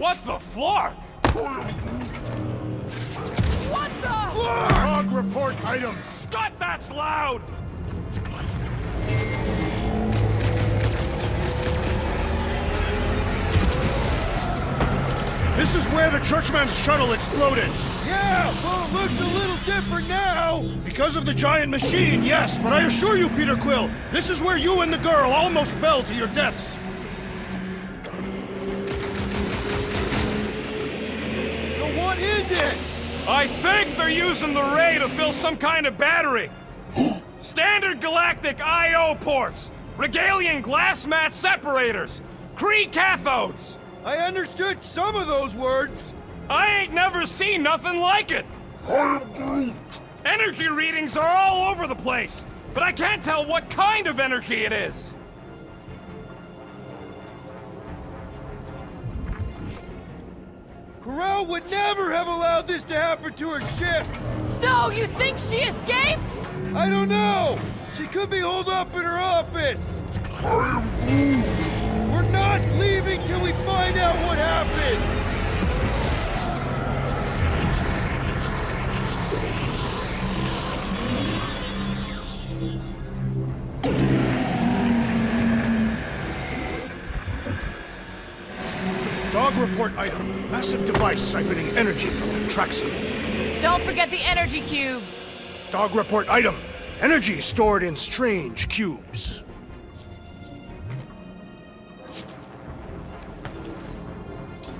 What the Flark? What the? Log report items. Scott, that's loud! This is where the Churchman's shuttle exploded. Yeah, well, it looks a little different now. Because of the giant machine, yes, but I assure you, Peter Quill, this is where you and the girl almost fell to your deaths. So what is it? I think they're using the ray to fill some kind of battery. Standard galactic I.O. ports, Regalian glass mat separators, Kree cathodes. I understood some of those words. I ain't never seen nothing like it. Energy readings are all over the place, but I can't tell what kind of energy it is. Corral would never have allowed this to happen to her ship. So, you think she escaped? I don't know. She could be holed up in her office. We're not leaving till we find out what happened. Dog report item. Massive device siphoning energy from Traxxas. Don't forget the energy cubes. Dog report item. Energy stored in strange cubes.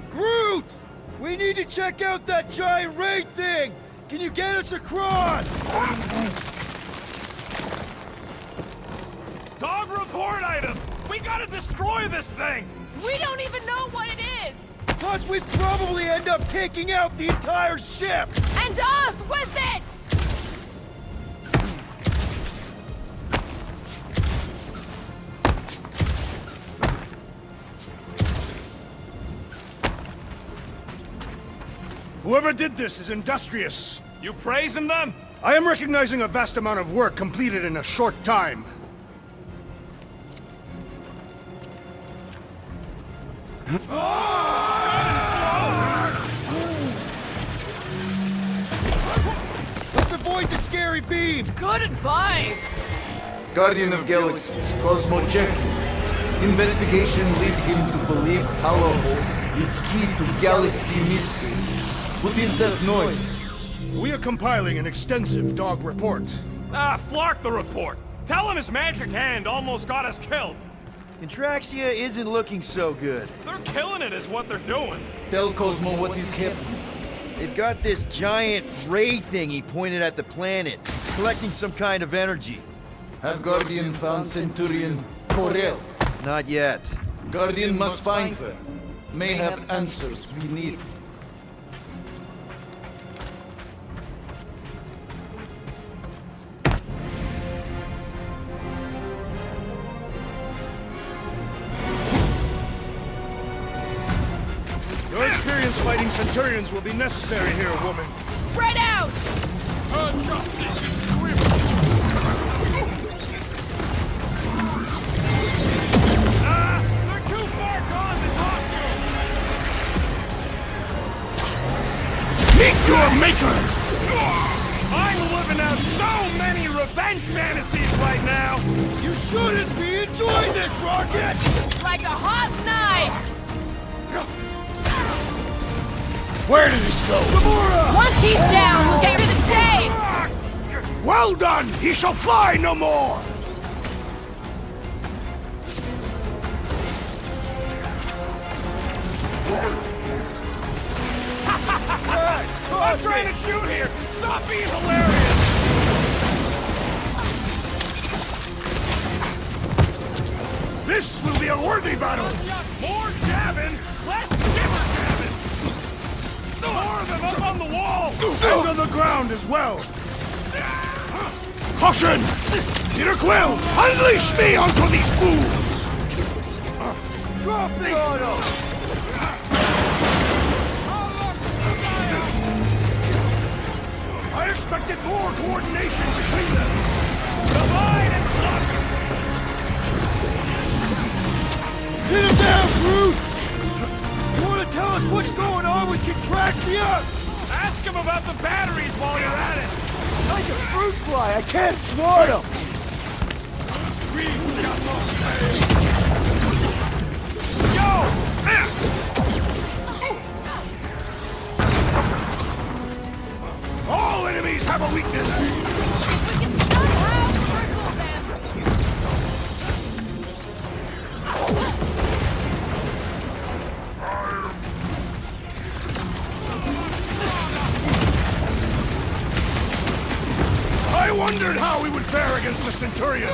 Groot! We need to check out that giant raid thing! Can you get us across? Dog report item! We gotta destroy this thing! We don't even know what it is! Plus, we'd probably end up taking out the entire ship! And us with it! Whoever did this is industrious. You praising them? I am recognizing a vast amount of work completed in a short time. Let's avoid the scary beam! Good advice! Guardian of Galaxies, Cosmo Check. Investigation lead him to believe Hollow is key to galaxy mystery. What is that noise? We are compiling an extensive dog report. Ah, Flark the report. Tell him his magic hand almost got us killed. Contraxia isn't looking so good. They're killing it is what they're doing. Tell Cosmo what is happening. They've got this giant ray thingy pointed at the planet, collecting some kind of energy. Have Guardian found Centurion Corel? Not yet. Guardian must find her. May have answers we need. Your experience fighting Centurions will be necessary here, woman. Spread out! Her justice is swift. They're too far gone to talk to. Meet your maker! I'm living out so many revenge fantasies right now. You shouldn't be enjoying this, Rocket! Like a hot knife! Where did it go? Once he's down, we'll get rid of the chase! Well done! He shall fly no more! I'm trying to shoot here. Stop being hilarious. This will be a worthy battle! More jabbing, less jibber jabbing. More of them up on the wall. And on the ground as well! Caution! Peter Quill, unleash me onto these fools! Drop it on him! I expected more coordination between them! Divide and conquer. Hit him down, Groot! You want to tell us what Contraxia! Ask him about the batteries while you're at it! Like a fruit fly, I can't swat him! All enemies have a weakness! If we can somehow circle them. I wondered how we would fare against a Centurion!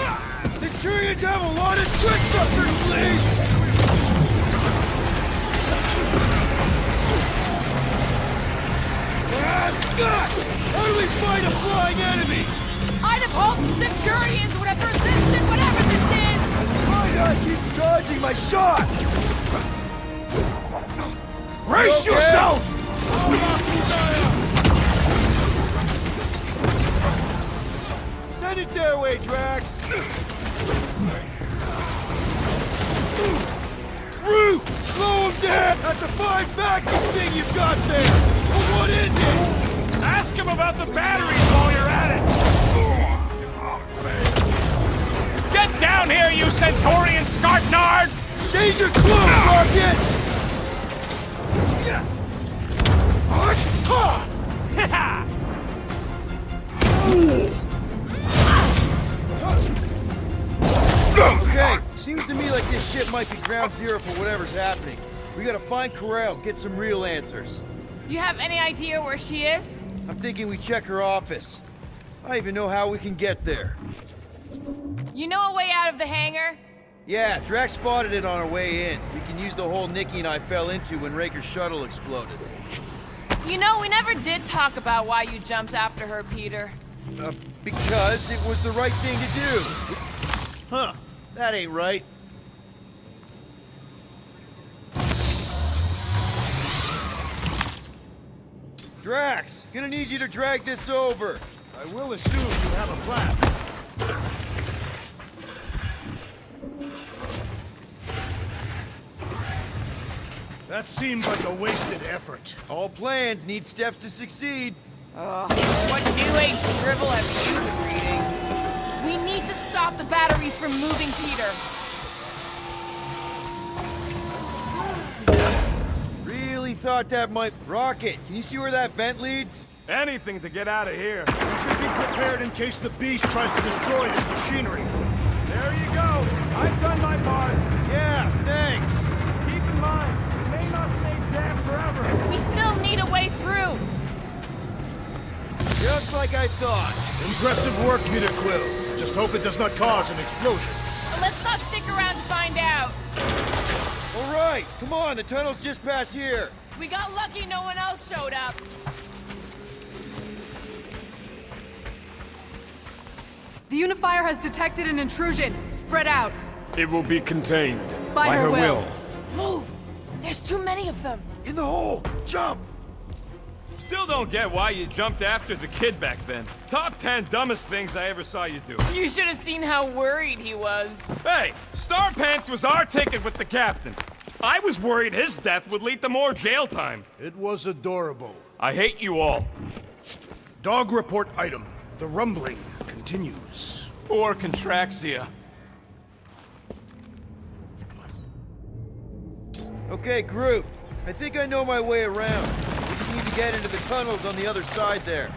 Centurions have a lot of tricks up their sleeves! Ah, Scott! How do we fight a flying enemy? I'd have hoped the Centurions would have resisted whatever this is! My guy keeps dodging my shots! Brace Okay. yourself! Send it their way, Drax! Root! Slow him down! That's a fine vacuum thing you've got there! But what is it? Ask him about the batteries while you're at it! Get down here, you Centaurian Scartnard! Danger close, Rocket! Ha! Okay, seems to me like this ship might be ground zero for whatever's happening. We gotta find Corel, get some real answers. You have any idea where she is? I'm thinking we check her office. I even know how we can get there. You know a way out of the hangar? Yeah, Drax spotted it on our way in. We can use the hole Nikki and I fell into when Raker's shuttle exploded. You know, we never did talk about why you jumped after her, Peter. Because it was the right thing to do. Huh, that ain't right. Drax, gonna need you to drag this over. I will assume you have a plan. That seemed like a wasted effort. All plans need steps to succeed. What new age dribble have you been reading? We need to stop the batteries from moving, Peter. Really thought that might... Rocket, can you see where that vent leads? Anything to get out of here. You should be prepared in case the beast tries to destroy this machinery. There you go. I've done my part. Yeah, thanks. Keep in mind, it may not stay jammed forever. We still need a way through. Just like I thought. Impressive work, Peter Quill. Just hope it does not cause an explosion. Let's not stick around to find out. All right, come on, the tunnel's just past here. We got lucky no one else showed up. The Unifier has detected an intrusion. Spread out. It will be contained. By her will. Move! There's too many of them. In the hole, jump! Still don't get why you jumped after the kid back then. Top 10 dumbest things I ever saw you do. You should have seen how worried he was. Hey, Star Pants was our ticket with the captain. I was worried his death would lead to more jail time. It was adorable. I hate you all. Dog report item. The rumbling continues. Poor Contraxia. Okay, Groot. I think I know my way around. We just need to get into the tunnels on the other side there.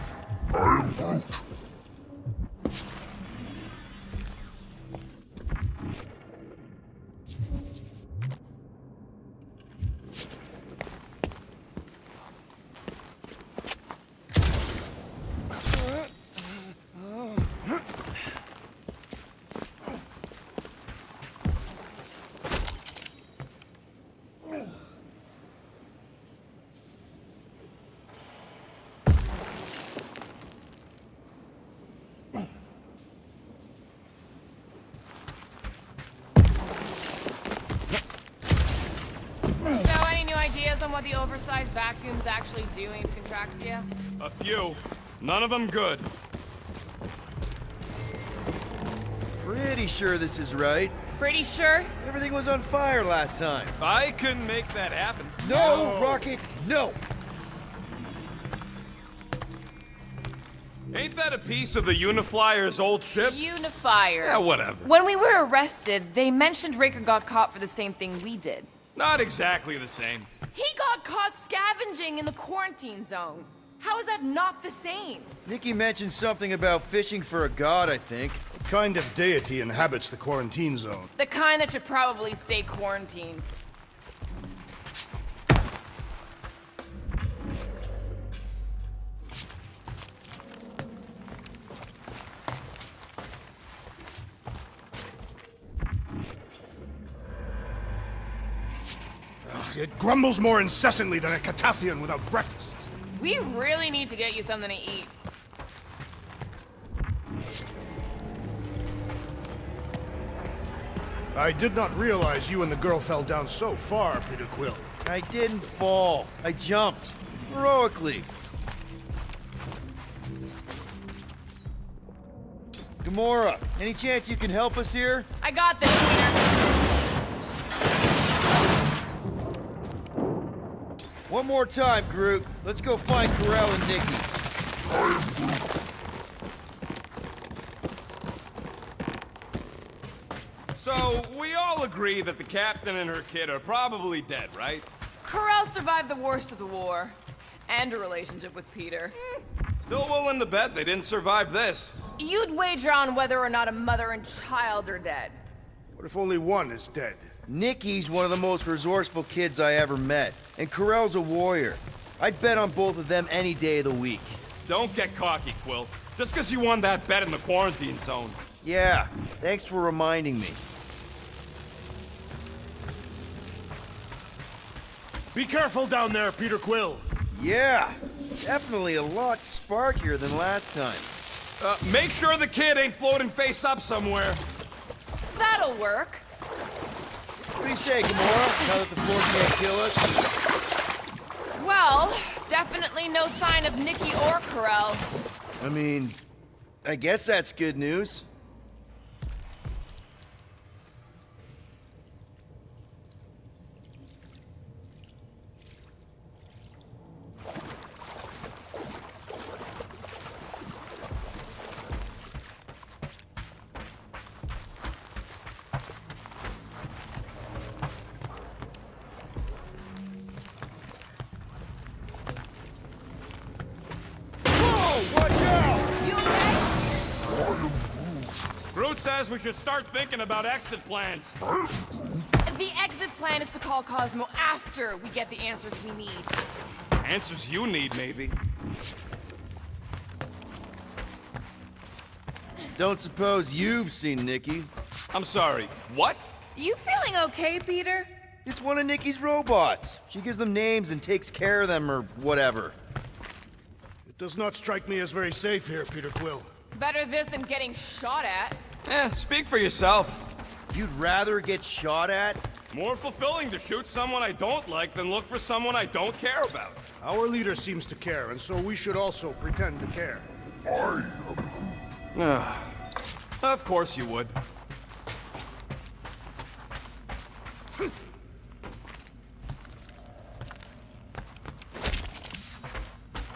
So, any new ideas on what the oversized vacuum's actually doing to Contraxia? A few. None of them good. Pretty sure this is right. Pretty sure? Everything was on fire last time. I couldn't make that happen. No, Rocket, no! Ain't that a piece of the Uniflyer's old ship? Unifier. Yeah, whatever. When we were arrested, they mentioned Raker got caught for the same thing we did. Not exactly the same. He got caught scavenging in the quarantine zone. How is that not the same? Nikki mentioned something about fishing for a god, I think. What kind of deity inhabits the quarantine zone? The kind that should probably stay quarantined. It grumbles more incessantly than a Catathian without breakfast. We really need to get you something to eat. I did not realize you and the girl fell down so far, Peter Quill. I didn't fall. I jumped. Heroically. Gamora, any chance you can help us here? I got this, Peter. One more time, Groot. Let's go find Corell and Nikki. So, we all agree that the captain and her kid are probably dead, right? Corell survived the worst of the war. And a relationship with Peter. Still willing to bet they didn't survive this. You'd wager on whether or not a mother and child are dead. What if only one is dead? Nikki's one of the most resourceful kids I ever met, and Corell's a warrior. I'd bet on both of them any day of the week. Don't get cocky, Quill. Just because you won that bet in the quarantine zone. Yeah, thanks for reminding me. Be careful down there, Peter Quill. Yeah, definitely a lot sparkier than last time. Make sure the kid ain't floating face up somewhere. That'll work. What do you say, Gamora, now that the floor can't kill us? Well, definitely no sign of Nikki or Corell. I mean, I guess that's good news. Groot says we should start thinking about exit plans. The exit plan is to call Cosmo after we get the answers we need. Answers you need, maybe. Don't suppose you've seen Nikki? I'm sorry, what? You feeling okay, Peter? It's one of Nikki's robots. She gives them names and takes care of them or whatever. It does not strike me as very safe here, Peter Quill. Better this than getting shot at. Speak for yourself. You'd rather get shot at? More fulfilling to shoot someone I don't like than look for someone I don't care about. Our leader seems to care, and so we should also pretend to care. Of course you would.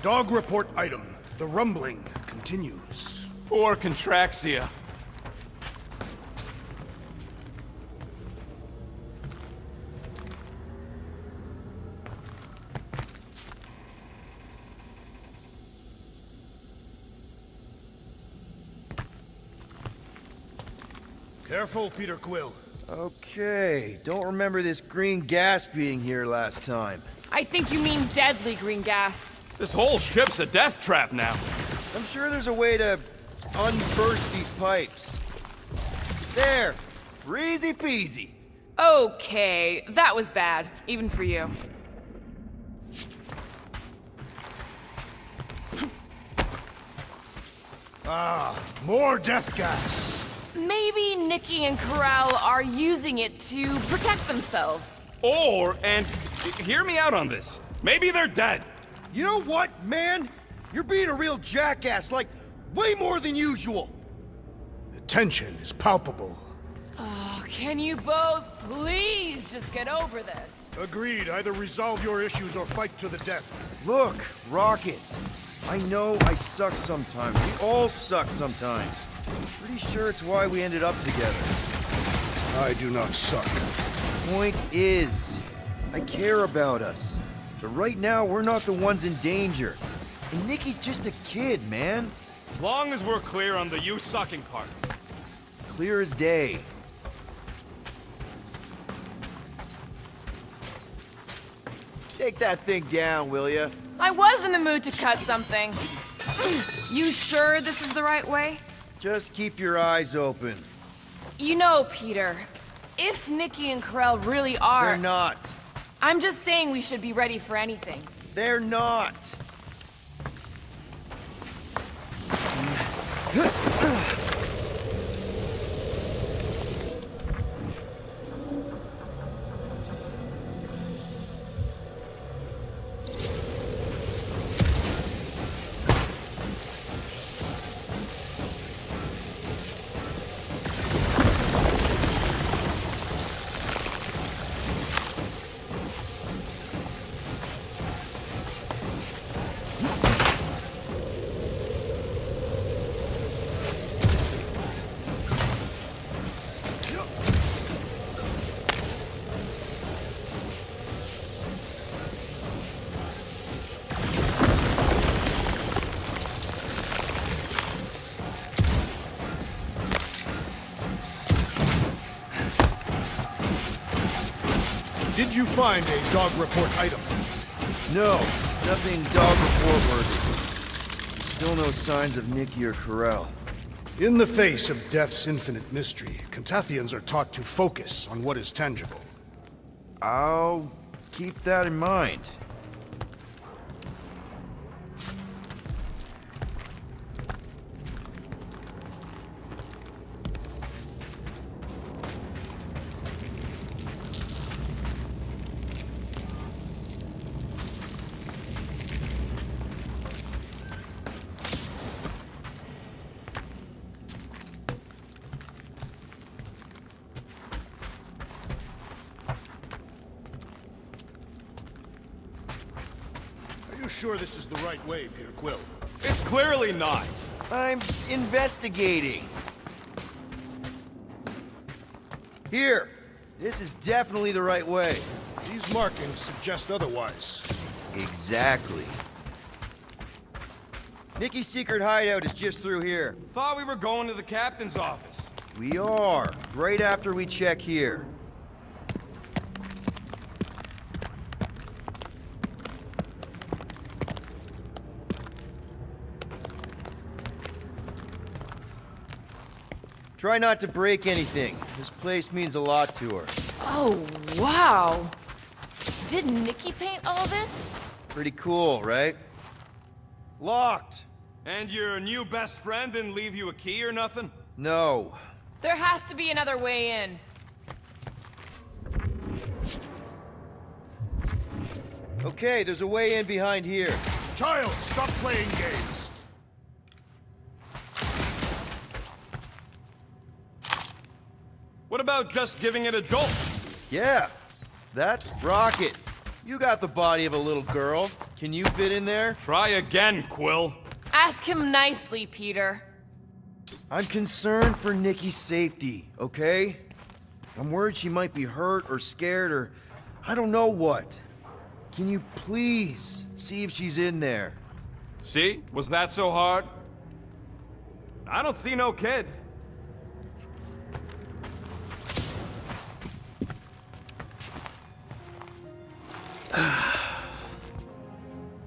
Dog report item. The rumbling continues. Poor Contraxia. Careful, Peter Quill. Okay, don't remember this green gas being here last time. I think you mean deadly green gas. This whole ship's a death trap now. I'm sure there's a way to unburst these pipes. There, easy peasy. Okay, that was bad, even for you. More death gas. Maybe Nikki and Corell are using it to protect themselves. And hear me out on this. Maybe they're dead. You know what, man? You're being a real jackass, like, way more than usual. The tension is palpable. Oh, can you both please just get over this? Agreed. Either resolve your issues or fight to the death. Look, Rocket. I know I suck sometimes. We all suck sometimes. Pretty sure it's why we ended up together. I do not suck. Point is, I care about us. But right now, we're not the ones in danger. And Nikki's just a kid, man. As long as we're clear on the you sucking part. Clear as day. Take that thing down, will ya? I was in the mood to cut something. You sure this is the right way? Just keep your eyes open. You know, Peter, if Nikki and Corell really are... They're not. I'm just saying we should be ready for anything. They're not. Did you find a dog report item? No, nothing dog report worthy. Still no signs of Nikki or Corell. In the face of death's infinite mystery, Cantathians are taught to focus on what is tangible. I'll keep that in mind. Are you sure this is the right way, Peter Quill? It's clearly not. I'm investigating. Here, this is definitely the right way. These markings suggest otherwise. Exactly. Nikki's secret hideout is just through here. Thought we were going to the captain's office. We are, right after we check here. Try not to break anything. This place means a lot to her. Oh, wow. Did Nikki paint all this? Pretty cool, right? Locked. And your new best friend didn't leave you a key or nothing? No. There has to be another way in. Okay, there's a way in behind here. Child, stop playing games. What about just giving it a jolt? Yeah, that rocket. You got the body of a little girl. Can you fit in there? Try again, Quill. Ask him nicely, Peter. I'm concerned for Nikki's safety, okay? I'm worried she might be hurt or scared or I don't know what. Can you please see if she's in there? See? Was that so hard? I don't see no kid.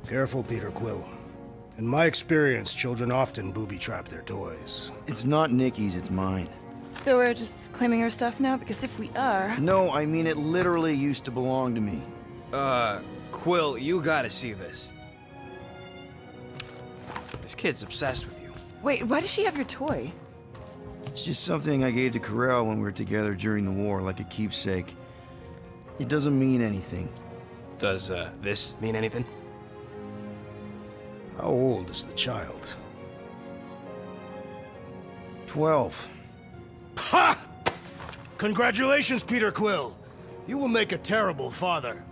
Careful, Peter Quill. In my experience, children often booby-trap their toys. It's not Nikki's, it's mine. So we're just claiming her stuff now? Because if we are... No, I mean it literally used to belong to me. Quill, you gotta see this. This kid's obsessed with you. Wait, why does she have your toy? It's just something I gave to Corell when we were together during the war, like a keepsake. It doesn't mean anything. Does, this mean anything? How old is the child? 12. Ha! Congratulations, Peter Quill. You will make a terrible father.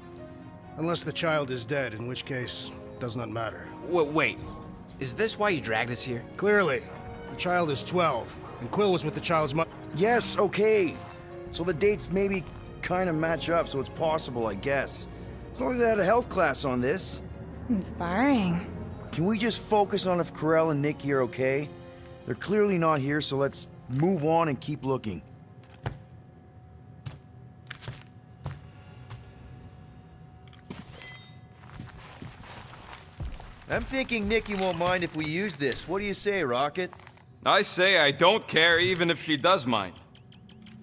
Unless the child is dead, in which case, does not matter. Wait, Is this why you dragged us here? Clearly. The child is 12, and Quill was with the child's mother. Yes, okay. So the dates maybe kind of match up, so it's possible, I guess. As long as they had a health class on this. Inspiring. Can we just focus on if Corell and Nikki are okay? They're clearly not here, so let's move on and keep looking. I'm thinking Nikki won't mind if we use this. What do you say, Rocket? I say I don't care even if she does mind.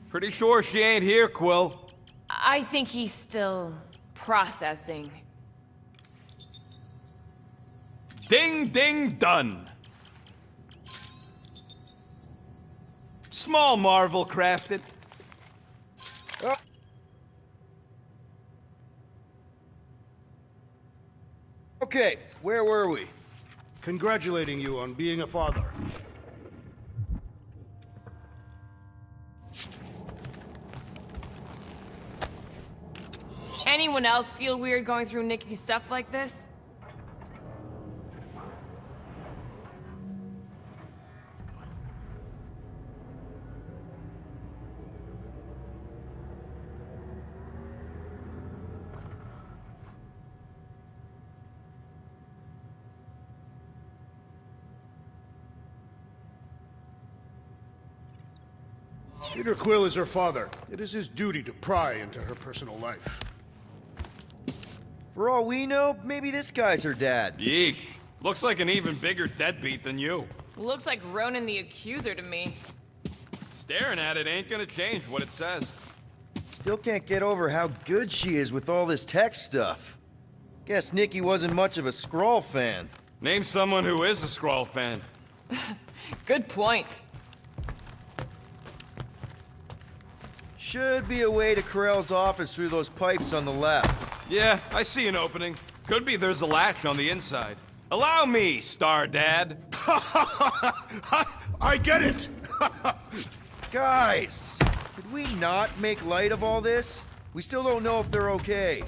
Pretty sure she ain't here, Quill. I think he's still processing. Ding, ding, done. Small marvel crafted. Okay, where were we? Congratulating you on being a father. Anyone else feel weird going through Nikki's stuff like this? Peter Quill is her father. It is his duty to pry into her personal life. For all we know, maybe this guy's her dad. Yeesh. Looks like an even bigger deadbeat than you. Looks like Ronan the Accuser to me. Staring at it ain't gonna change what it says. Still can't get over how good she is with all this tech stuff. Guess Nikki wasn't much of a Skrull fan. Name someone who is a Skrull fan. Good point. Should be a way to Corell's office through those pipes on the left. Yeah, I see an opening. Could be there's a latch on the inside. Allow me, Star Dad. I get it! Guys, could we not make light of all this? We still don't know if they're okay.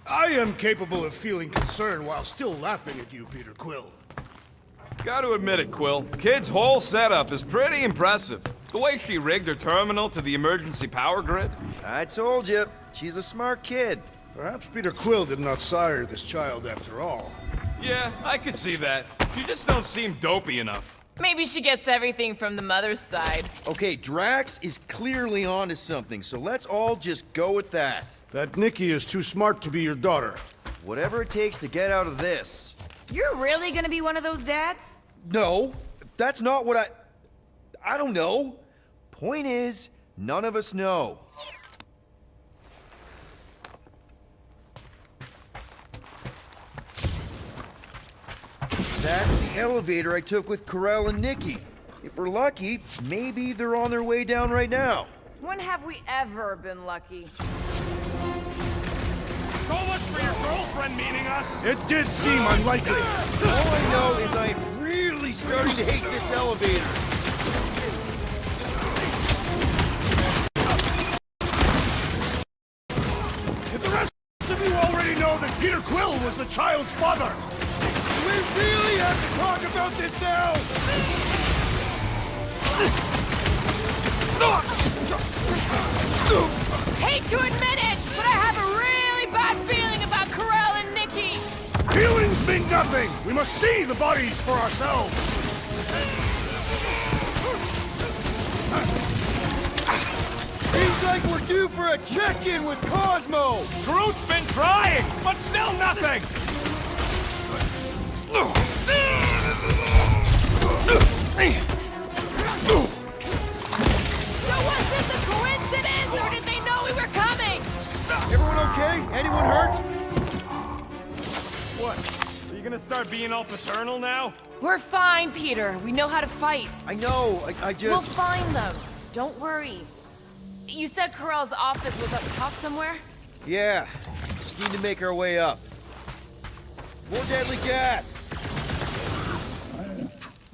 I am capable of feeling concern while still laughing at you, Peter Quill. Gotta admit it, Quill. Kid's whole setup is pretty impressive. The way she rigged her terminal to the emergency power grid. I told you, she's a smart kid. Perhaps Peter Quill did not sire this child after all. Yeah, I could see that. She just don't seem dopey enough. Maybe she gets everything from the mother's side. Okay, Drax is clearly onto something, so let's all just go with that. That Nikki is too smart to be your daughter. Whatever it takes to get out of this. You're really gonna be one of those dads? No, that's not what I don't know. Point is, none of us know. That's the elevator I took with Corell and Nikki. If we're lucky, maybe they're on their way down right now. When have we ever been lucky? So much for your girlfriend meeting us. It did seem unlikely. All I know is I'm really starting to hate this elevator. The rest of you already know that Peter Quill was the child's father. We really have to talk about this now! Hate to admit it, but I have a really bad feeling about Corell and Nikki. Feelings mean nothing. We must see the bodies for ourselves. Seems like we're due for a check-in with Cosmo! Groot's been trying, but still nothing. So was this a coincidence, or did they know we were coming? Everyone okay? Anyone hurt? What? Are you gonna start being all paternal now? We're fine, Peter. We know how to fight. I know, I just... We'll find them. Don't worry. You said Corell's office was up top somewhere? Yeah, just need to make our way up. More deadly gas!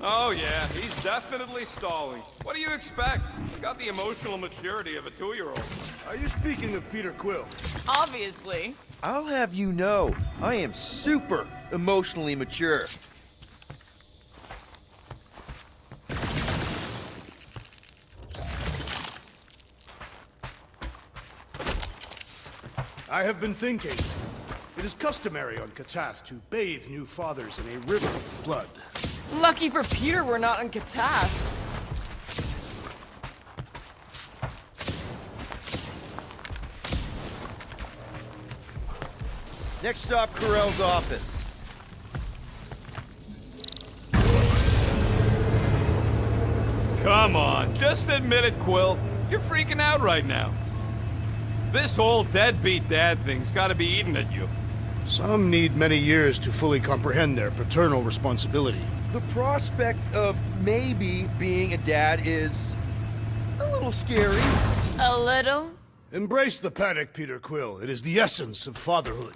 Oh yeah, he's definitely stalling. What do you expect? He's got the emotional maturity of a 2-year-old. Are you speaking of Peter Quill? Obviously. I'll have you know, I am super emotionally mature. I have been thinking. It is customary on Katath to bathe new fathers in a river of blood. Lucky for Peter we're not on Katath. Next stop, Corell's office. Come on, just admit it, Quill. You're freaking out right now. This whole deadbeat dad thing's gotta be eating at you. Some need many years to fully comprehend their paternal responsibility. The prospect of maybe being a dad is a little scary. A little? Embrace the panic, Peter Quill. It is the essence of fatherhood.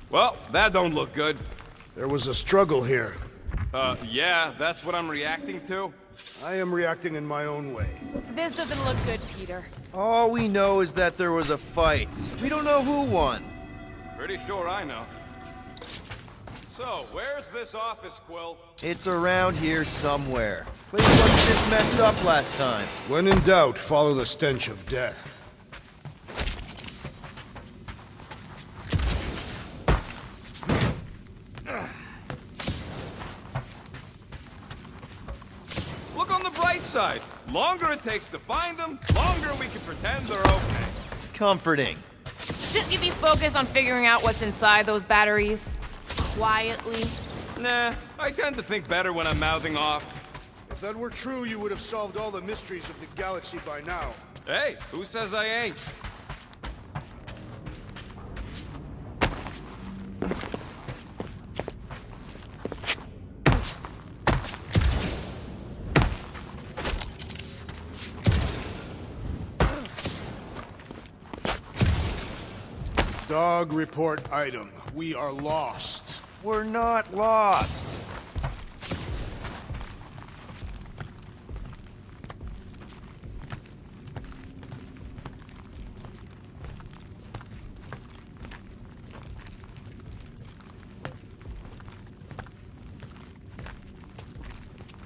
Well, that don't look good. There was a struggle here. Yeah, that's what I'm reacting to? I am reacting in my own way. This doesn't look good, Peter. All we know is that there was a fight. We don't know who won. Pretty sure I know. So, where's this office, Quill? It's around here somewhere. Place wasn't this messed up last time. When in doubt, follow the stench of death. Look on the bright side. Longer it takes to find them, longer we can pretend they're okay. Comforting. Shouldn't you be focused on figuring out what's inside those batteries? Quietly? Nah, I tend to think better when I'm mouthing off. If that were true, you would have solved all the mysteries of the galaxy by now. Hey, who says I ain't? Dog report item. We are lost. We're not lost.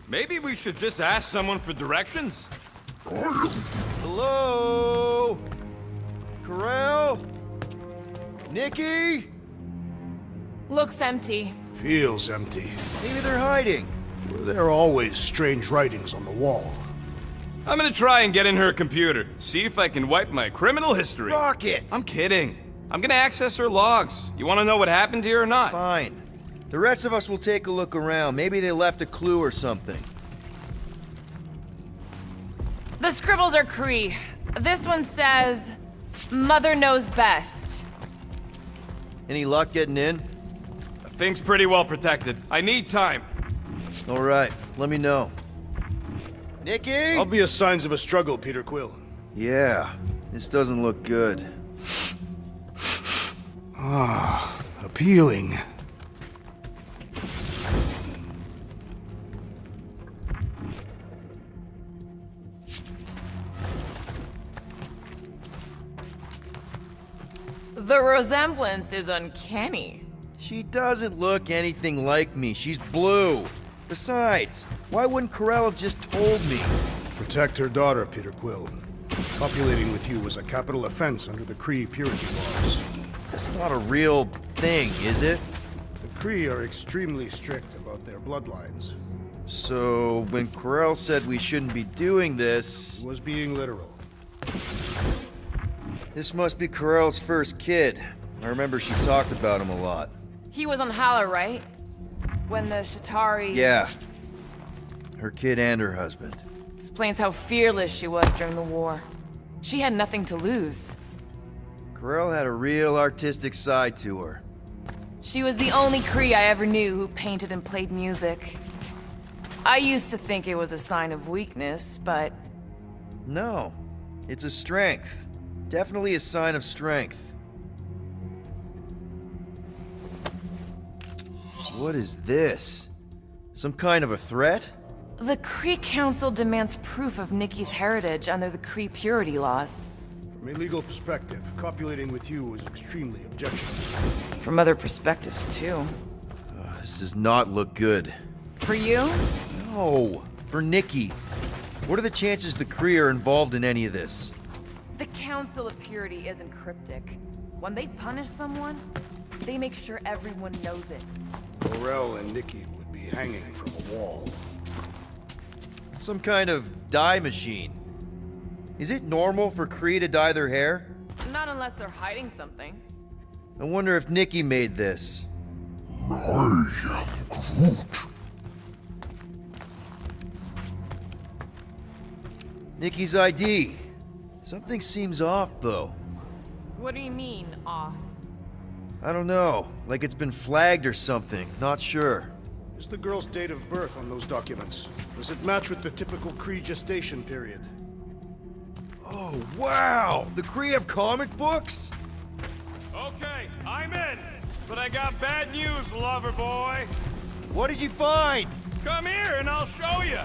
Maybe we should just ask someone for directions? Hello? Corell? Nikki? Looks empty. Feels empty. Maybe they're hiding. There are always strange writings on the wall. I'm gonna try and get in her computer, see if I can wipe my criminal history. Rocket! I'm kidding. I'm gonna access her logs. You wanna know what happened here or not? Fine. The rest of us will take a look around. Maybe they left a clue or something. The scribbles are Cree. This one says, Mother knows best. Any luck getting in? The thing's pretty well protected. I need time. All right, let me know. Nikki? Obvious signs of a struggle, Peter Quill. Yeah, this doesn't look good. Appealing. The resemblance is uncanny. She doesn't look anything like me. She's blue. Besides, why wouldn't Corell have just told me? Protect her daughter, Peter Quill. Copulating with you was a capital offense under the Kree purity laws. That's not a real thing, is it? The Kree are extremely strict about their bloodlines. So, when Corell said we shouldn't be doing this... He was being literal. This must be Corell's first kid. I remember she talked about him a lot. He was on Hala, right? When the Shatari... Yeah. Her kid and her husband. Explains how fearless she was during the war. She had nothing to lose. Corell had a real artistic side to her. She was the only Kree I ever knew who painted and played music. I used to think it was a sign of weakness, but... No. It's a strength. Definitely a sign of strength. What is this? Some kind of a threat? the Kree Council demands proof of Nikki's heritage under the Kree purity laws. From a legal perspective, copulating with you is extremely objectionable. From other perspectives, too. This does not look good. For you? No, for Nikki. What are the chances the Kree are involved in any of this? The Council of Purity isn't cryptic. When they punish someone, they make sure everyone knows it. Morel and Nikki would be hanging from a wall. Some kind of dye machine. Is it normal for Kree to dye their hair? Not unless they're hiding something. I wonder if Nikki made this. Nikki's ID. Something seems off, though. What do you mean, off? I don't know. Like it's been flagged or something. Not sure. Is the girl's date of birth on those documents? Does it match with the typical Kree gestation period? Oh, wow! The Kree have comic books? Okay, I'm in. But I got bad news, lover boy. What did you find? Come here and I'll show you.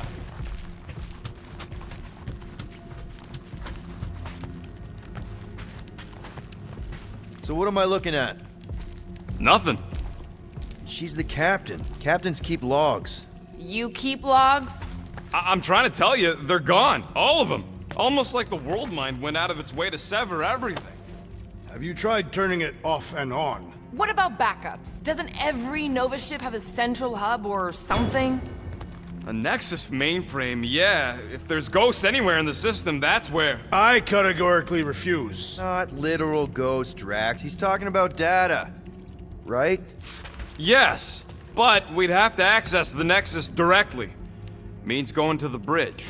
So what am I looking at? Nothing. She's the captain. Captains keep logs. You keep logs? I'm trying to tell you, they're gone. All of them. Almost like the world mind went out of its way to sever everything. Have you tried turning it off and on? What about backups? Doesn't every Nova ship have a central hub or something? A Nexus mainframe, yeah. If there's ghosts anywhere in the system, that's where. I categorically refuse. Not literal ghost, Drax. He's talking about data. Right? Yes, but we'd have to access the Nexus directly. Means going to the bridge.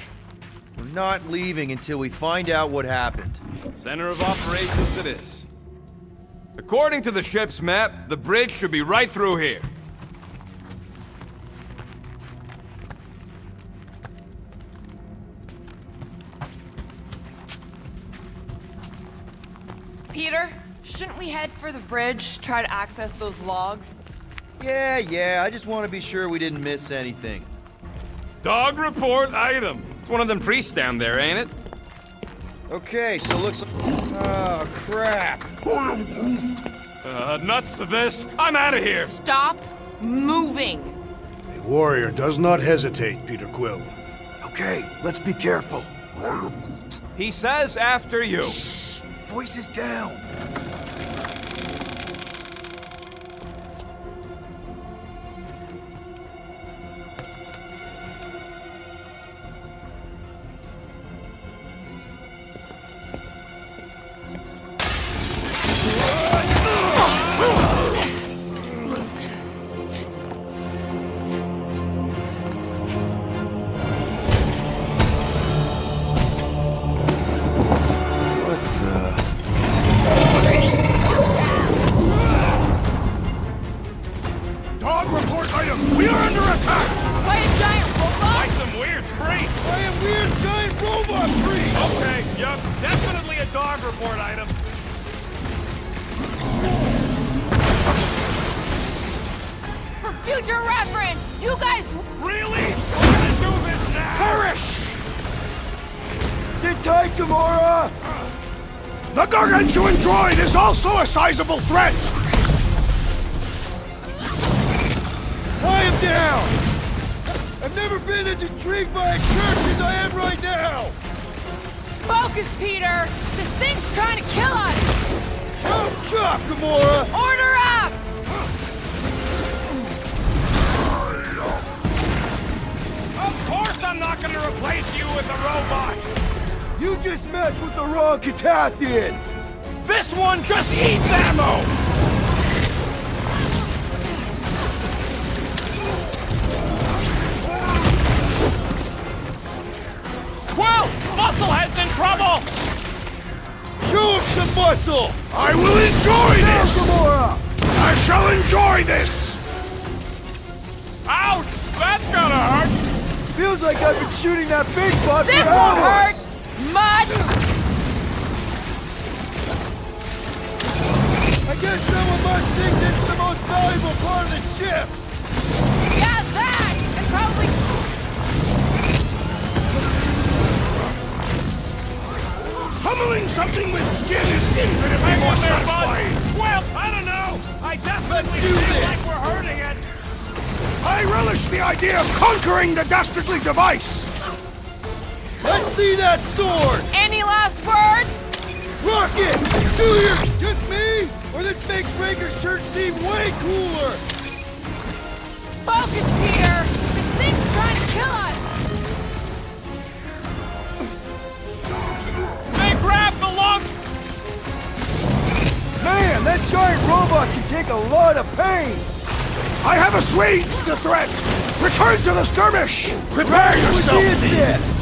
We're not leaving until we find out what happened. Center of operations it is. According to the ship's map, the bridge should be right through here. Peter, shouldn't we head for the bridge, try to access those logs? Yeah, I just want to be sure we didn't miss anything. Dog report item. It's one of them priests down there, ain't it? Okay, so looks like... Oh, crap. Nuts to this. I'm out of here. Stop moving! A warrior does not hesitate, Peter Quill. Okay, let's be careful. He says after you. Voices down. Dog report item! We are under attack! By a giant robot? By some weird priest. By a weird giant robot priest! Okay, yup. Definitely a dog report item. For future reference, you guys... Really? We're gonna do this now! Perish! Sit tight, Gamora! The gargantuan droid is also a sizable threat! Tie him down! I've never been as intrigued by a church as I am right now! Focus, Peter! This thing's trying to kill us! Chop chop, Gamora! Order up! Of course I'm not gonna replace you with a robot! You just messed with the wrong Catathian! This one just eats ammo! Whoa! Musclehead's in trouble! Show him some muscle! I will enjoy Now, this! Gamora! I shall enjoy this! Ouch! That's gonna hurt! Feels like I've been shooting that big butt This for won't hours! hurt much! I guess someone must think this is the most valuable part of the ship! Yeah, that! And probably... Killing something with skin is infinitely more satisfying! Well, I don't know! I definitely do feel this. like we're hurting it! I relish the idea of conquering the dastardly device! Let's see that sword! Any last words? Rocket! Do your... Just me? Or this makes Raker's church seem way cooler! Focus, Peter! This thing's trying to kill us! They grabbed the long... Man, that giant robot can take a lot of pain! I have assuaged the threat! Return to the skirmish! Prepare With yourself! the assist!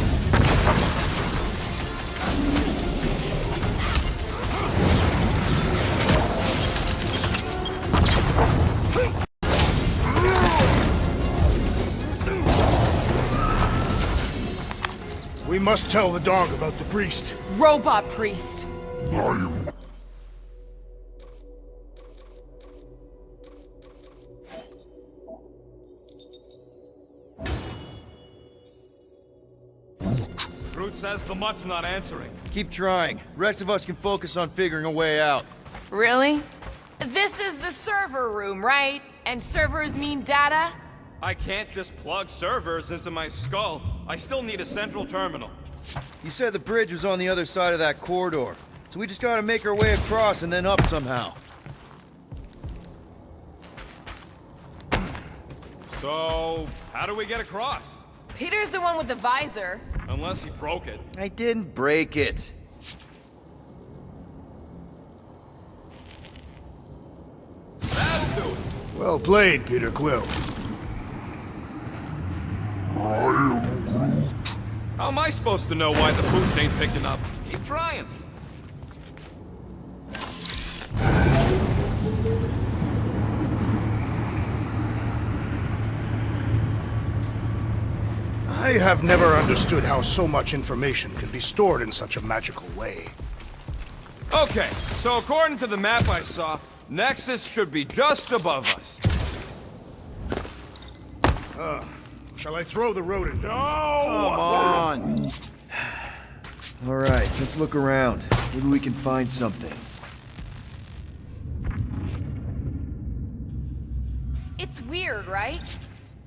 We must tell the dog about the priest. Robot priest. Groot says the mutt's not answering. Keep trying. Rest of us can focus on figuring a way out. Really? This is the server room, right? And servers mean data? I can't just plug servers into my skull. I still need a central terminal. You said the bridge was on the other side of that corridor, so we just gotta make our way across and then up somehow. So, how do we get across? Peter's the one with the visor. Unless he broke it. I didn't break it. That'll do it. Well played, Peter Quill. How am I supposed to know why the boots ain't picking up? Keep trying. I have never understood how so much information can be stored in such a magical way. Okay, so according to the map I saw, Nexus should be just above us. Shall I throw the rodent? No! Come on! Alright, let's look around. Maybe we can find something. It's weird, right?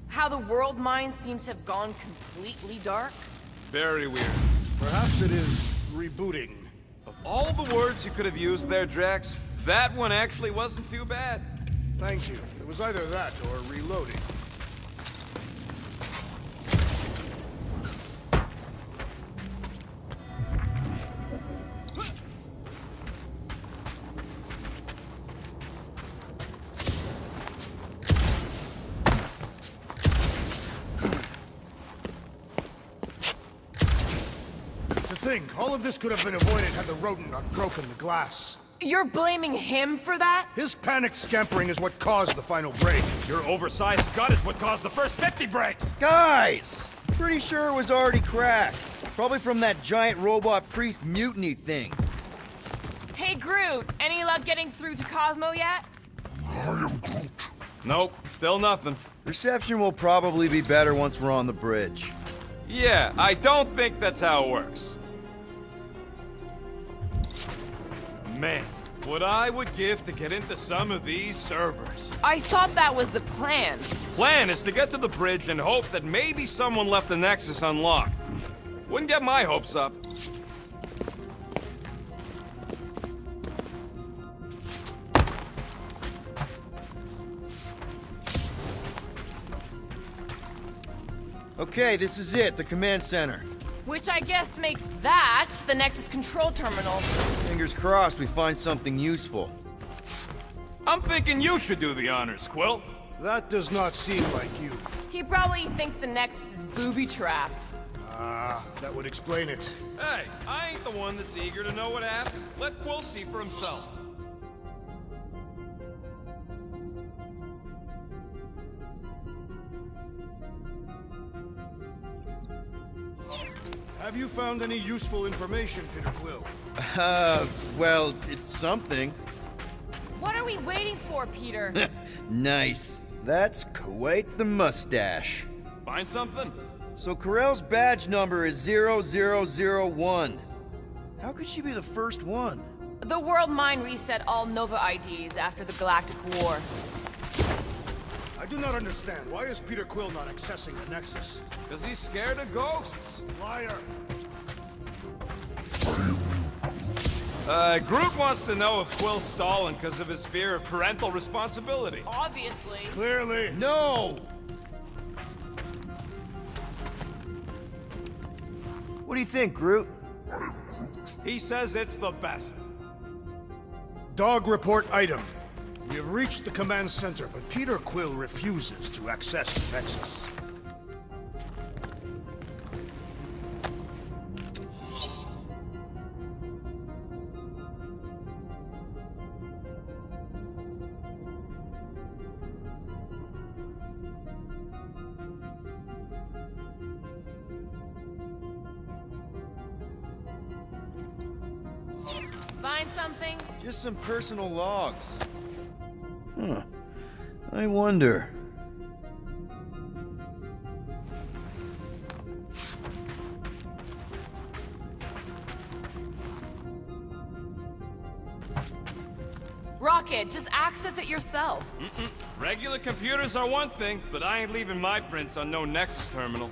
How the world mind seems to have gone completely dark. Very weird. Perhaps it is rebooting. Of all the words you could have used there, Drax, that one actually wasn't too bad. Thank you. It was either that or reloading. All of this could have been avoided had the rodent not broken the glass. You're blaming him for that? His panicked scampering is what caused the final break. Your oversized gut is what caused the first 50 breaks! Guys! Pretty sure it was already cracked. Probably from that giant robot priest mutiny thing. Hey, Groot, any luck getting through to Cosmo yet? Nope, still nothing. Reception will probably be better once we're on the bridge. Yeah, I don't think that's how it works. Man, what I would give to get into some of these servers. I thought that was the plan. Plan is to get to the bridge and hope that maybe someone left the Nexus unlocked. Wouldn't get my hopes up. Okay, this is it, the command center. Which I guess makes that the Nexus control terminal. Fingers crossed we find something useful. I'm thinking you should do the honors, Quill. That does not seem like you. He probably thinks the Nexus is booby-trapped. That would explain it. Hey, I ain't the one that's eager to know what happened. Let Quill see for himself. Have you found any useful information, Peter Quill? Well, it's something. What are we waiting for, Peter? Nice. That's quite the mustache. Find something? So Carell's badge number is 0001. How could she be the first one? The World Mind reset all Nova IDs after the Galactic War. I do not understand. Why is Peter Quill not accessing the Nexus? Because he's scared of ghosts. Liar. Groot wants to know if Quill's stalling because of his fear of parental responsibility. Obviously. Clearly. No! What do you think, Groot? He says it's the best. Dog report item. We have reached the command center, but Peter Quill refuses to access the Nexus. Find something? Just some personal logs. Huh. I wonder. Rocket, just access it yourself. Regular computers are one thing, but I ain't leaving my prints on no Nexus terminal.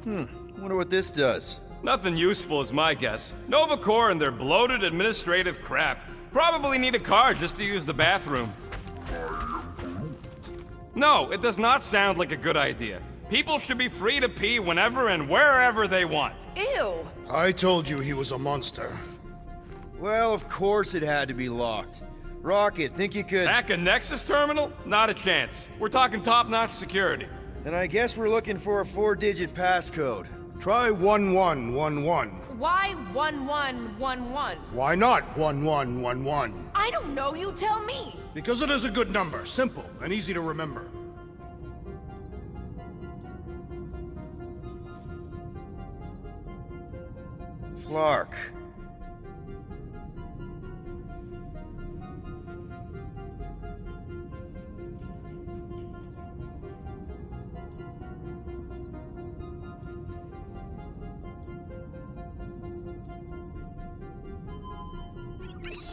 Wonder what this does. Nothing useful is my guess. Nova Corps and their bloated administrative crap probably need a card just to use the bathroom. No, it does not sound like a good idea. People should be free to pee whenever and wherever they want. Ew. I told you he was a monster. Well, of course it had to be locked. Rocket, think you could... Hack a Nexus terminal? Not a chance. We're talking top-notch security. Then I guess we're looking for a 4-digit passcode. Try 1111. Why 1111? Why not 1111? I don't know, you tell me. Because it is a good number, simple and easy to remember. Flark.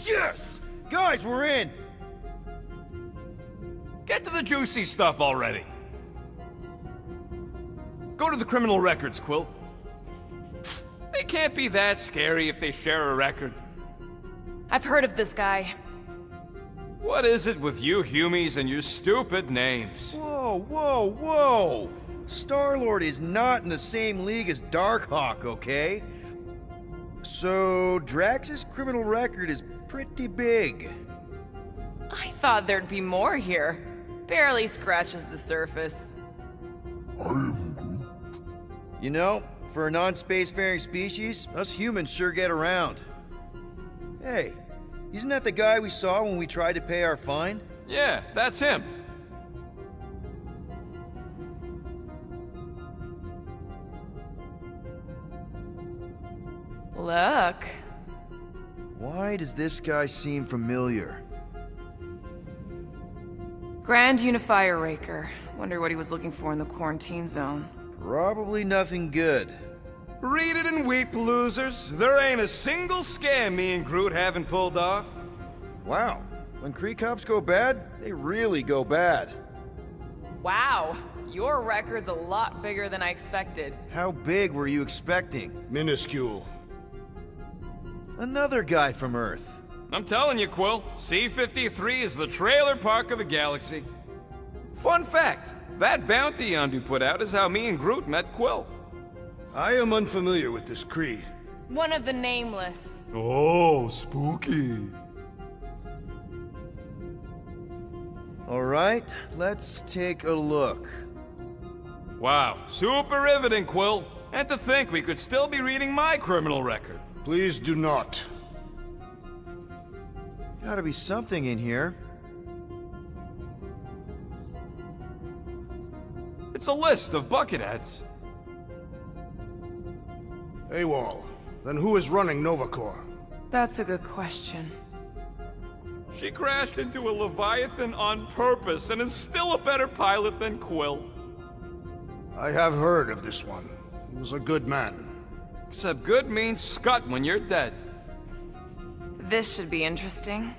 Yes! Guys, we're in! Get to the juicy stuff already. Go to the criminal records, Quill. They can't be that scary if they share a record. I've heard of this guy. What is it with you Humies and your stupid names? Whoa, whoa, whoa! Star-Lord is not in the same league as Darkhawk, okay? So, Drax's criminal record is pretty big. I thought there'd be more here. Barely scratches the surface. You know, for a non-spacefaring species, us humans sure get around. Hey, isn't that the guy we saw when we tried to pay our fine? Yeah, that's him. Look. Why does this guy seem familiar? Grand Unifier Raker. Wonder what he was looking for in the quarantine zone. Probably nothing good. Read it and weep, losers. There ain't a single scam me and Groot haven't pulled off. Wow, when Kree cops go bad, they really go bad. Wow, your record's a lot bigger than I expected. How big were you expecting? Minuscule. Another guy from Earth. I'm telling you, Quill, C-53 is the trailer park of the galaxy. Fun fact, that bounty Yondu put out is how me and Groot met Quill. I am unfamiliar with this Kree. One of the nameless. Oh, spooky. All right, let's take a look. Wow, super riveting, Quill. And to think we could still be reading my criminal record. Please do not. Gotta be something in here. It's a list of bucketheads. AWOL. Then who is running Nova Corps? That's a good question. She crashed into a Leviathan on purpose and is still a better pilot than Quill. I have heard of this one. He was a good man. Except good means scut when you're dead. This should be interesting.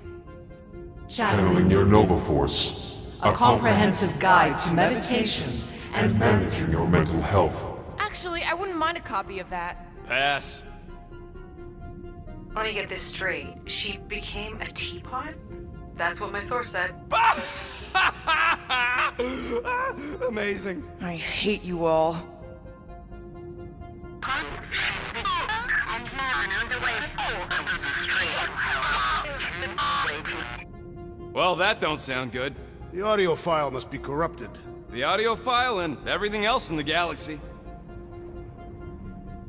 Channeling your Nova Force. A comprehensive guide to meditation and managing your mental health. Actually, I wouldn't mind a copy of that. Pass. Let me get this straight. She became a teapot? That's what my source said. Amazing. I hate you all. Well, that don't sound good. The audio file must be corrupted. The audio file and everything else in the galaxy.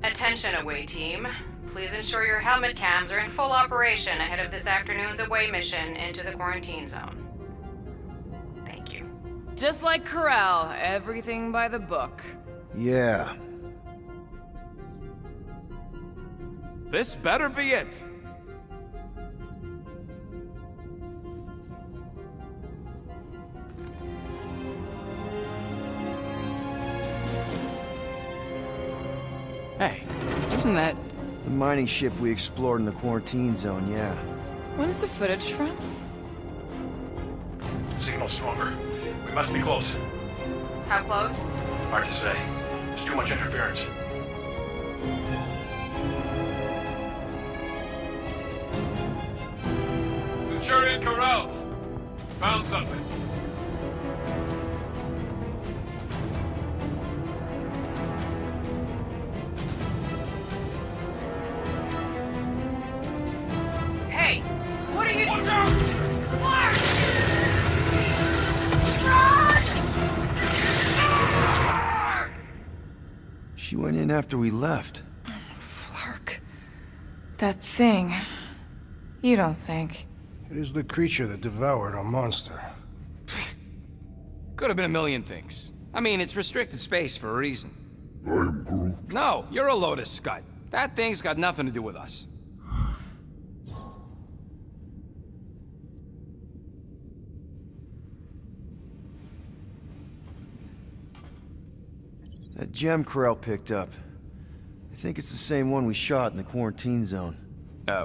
Attention, away team. Please ensure your helmet cams are in full operation ahead of this afternoon's away mission into the quarantine zone. Thank you. Just like Corral, everything by the book. Yeah. This better be it. Hey, isn't that... The mining ship we explored in the quarantine zone, yeah. When's the footage from? Signal stronger. We must be close. How close? Hard to say. There's too much interference. Centurion Corral. Found something. Hey! What are you... Watch out! Flark! She went in after we left. Flark. That thing. You don't think. It is the creature that devoured our monster. Could have been a million things. I mean, it's restricted space for a reason. I am Groot. No, you're a load of scut. That thing's got nothing to do with us. That gem Corral picked up. I think it's the same one we shot in the quarantine zone.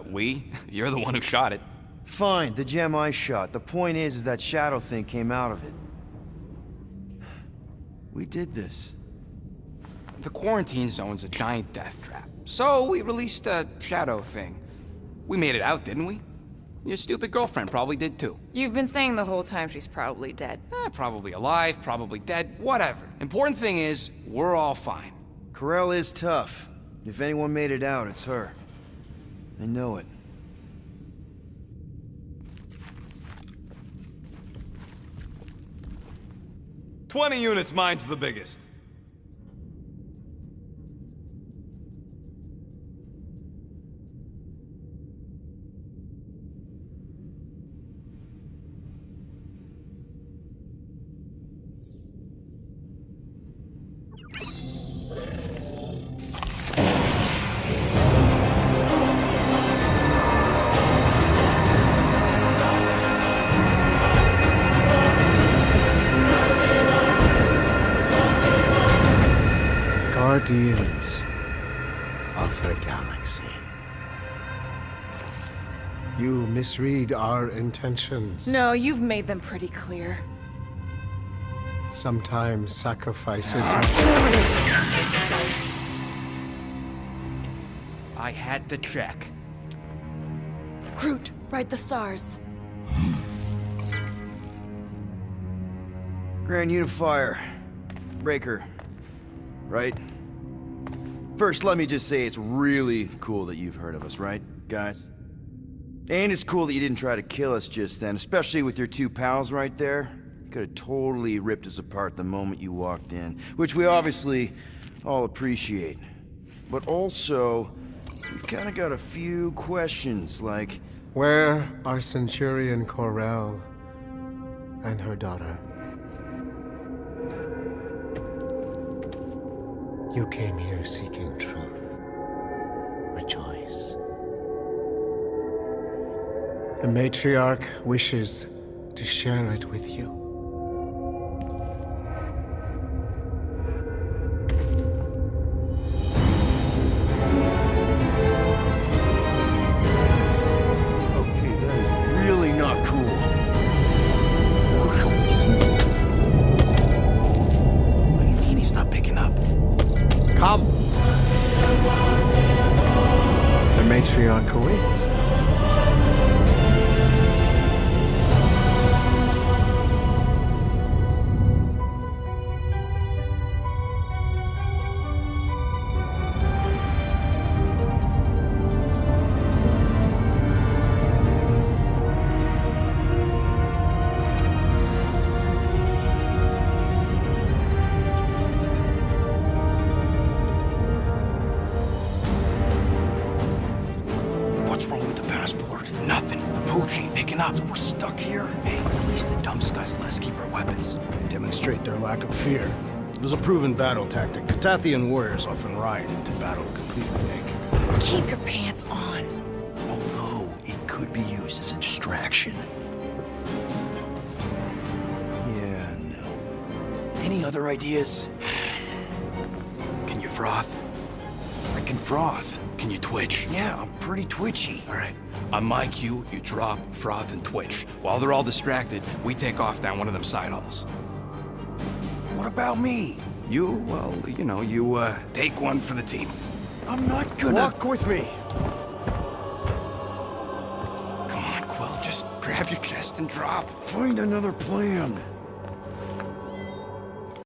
We? You're the one who shot it. Fine, the gem I shot. The point is that shadow thing came out of it. We did this. The quarantine zone's a giant death trap. So we released a shadow thing. We made it out, didn't we? Your stupid girlfriend probably did too. You've been saying the whole time she's probably dead. Probably alive, probably dead, whatever. Important thing is, we're all fine. Corral is tough. If anyone made it out, it's her. I know it. "20 units, mine's the biggest." Guardians of the Galaxy. You misread our intentions. No, you've made them pretty clear. Sometimes sacrifices I had to check. Groot, write the stars. Grand Unifier. Breaker. Right? First, let me just say it's really cool that you've heard of us, right, guys? And it's cool that you didn't try to kill us just then, especially with your two pals right there. You could have totally ripped us apart the moment you walked in, which we obviously all appreciate. But also, we've kind of got a few questions, like... Where are Centurion Corell and her daughter? You came here seeking truth. Rejoice. The matriarch wishes to share it with you. teach the dumb scuds less, keep our weapons. Demonstrate their lack of fear. It is a proven battle tactic. Catathian warriors often ride into battle completely naked. Keep your pants on. Although it could be used as a distraction. Yeah, no. Any other ideas? Can you froth? I can froth. Can you twitch? Yeah, I'm pretty twitchy. All right. On my cue, you drop, froth, and twitch. While they're all distracted, we take off down one of them side halls. What about me? You, well, you know, you, take one for the team. I'm not gonna... Walk with me. Come on, Quill, just grab your chest and drop. Find another plan.